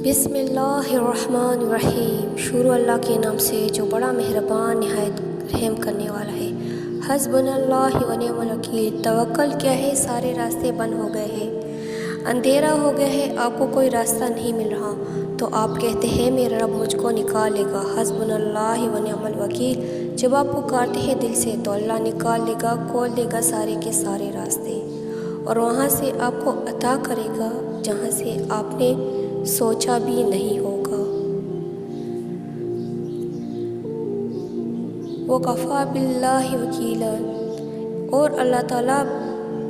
बिस्मिल्लाहिर्रहमानिर्रहीम। शुरू अल्लाह के नाम से जो बड़ा मेहरबान नहायत रहम करने वाला है। हस्बुनल्लाह व निअमल वकील। तवक्कल क्या है, सारे रास्ते बंद हो गए हैं, अंधेरा हो गया है, आपको कोई रास्ता नहीं मिल रहा, तो आप कहते हैं मेरा रब मुझको निकाल लेगा। हस्बुनल्लाह व निअमल वकील। जब आप पुकारते हैं दिल से तो अल्लाह निकाल लेगा, खोल देगा सारे के सारे रास्ते, और वहाँ से आपको अता करेगा जहाँ से आपने सोचा भी नहीं होगा। वो कफ़ा बिल्लाहि वकीला। और अल्लाह ताला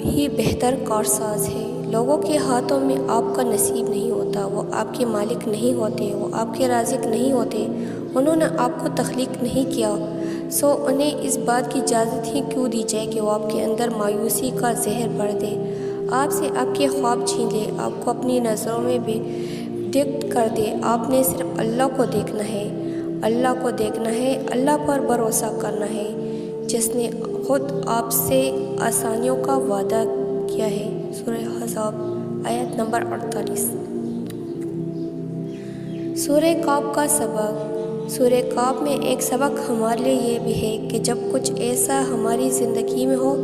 ही बेहतर कारसाज है। लोगों के हाथों में आपका नसीब नहीं होता, वो आपके मालिक नहीं होते, वो आपके राज़िक नहीं होते, उन्होंने आपको तख्लीक नहीं किया, सो उन्हें इस बात की इजाज़त ही क्यों दी जाए कि वो आपके अंदर मायूसी का जहर भर दे, आपसे आपके ख्वाब छीन ले, आपको अपनी नज़रों में भी डिक्ट कर दे। आपने सिर्फ अल्लाह को देखना है, अल्लाह को देखना है, अल्लाह पर भरोसा करना है, जिसने खुद आपसे आसानियों का वादा किया है। सूरह अहज़ाब आयत नंबर 48। सूरह काब का सबक। सूरह काब में एक सबक हमारे लिए ये भी है कि जब कुछ ऐसा हमारी ज़िंदगी में हो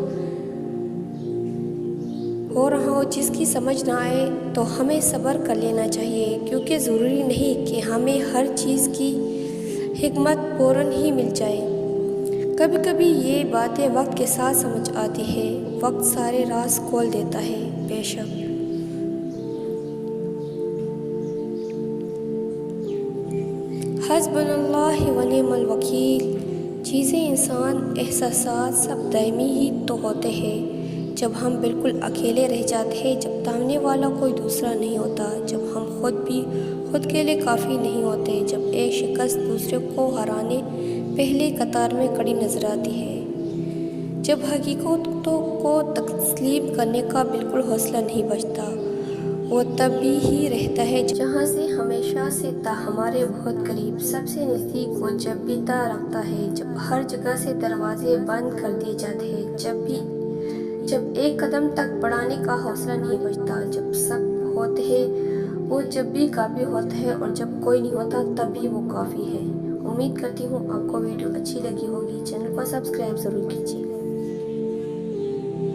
रहा हो जिसकी समझ ना आए तो हमें सब्र कर लेना चाहिए, क्योंकि ज़रूरी नहीं कि हमें हर चीज़ की हिकमत फ़ौरन ही मिल जाए। कभी कभी ये बातें वक्त के साथ समझ आती है, वक्त सारे राज खोल देता है। बेशक हस्बुनल्लाह व निअमल वकील। चीज़ें, इंसान, एहसासात सब दायमी ही तो होते हैं। जब हम बिल्कुल अकेले रह जाते हैं, जब सामने वाला कोई दूसरा नहीं होता, जब हम खुद भी खुद के लिए काफ़ी नहीं होते, जब एक शिकस्त दूसरे को हराने पहले कतार में खड़ी नजर आती है, जब हकीकतों को तस्लीम करने का बिल्कुल हौसला नहीं बचता, वो तभी ही रहता है जहाँ से हमेशा से था हमारे बहुत करीब, सबसे नज़दीक वो जब भी था रखता है, जब हर जगह से दरवाजे बंद कर दिए जाते हैं, जब एक कदम तक बढ़ाने का हौसला नहीं बचता, जब सब होते हैं वो जब भी काफ़ी होता है, और जब कोई नहीं होता तभी वो काफ़ी है। उम्मीद करती हूँ आपको वीडियो अच्छी लगी होगी। चैनल को सब्सक्राइब ज़रूर कीजिए।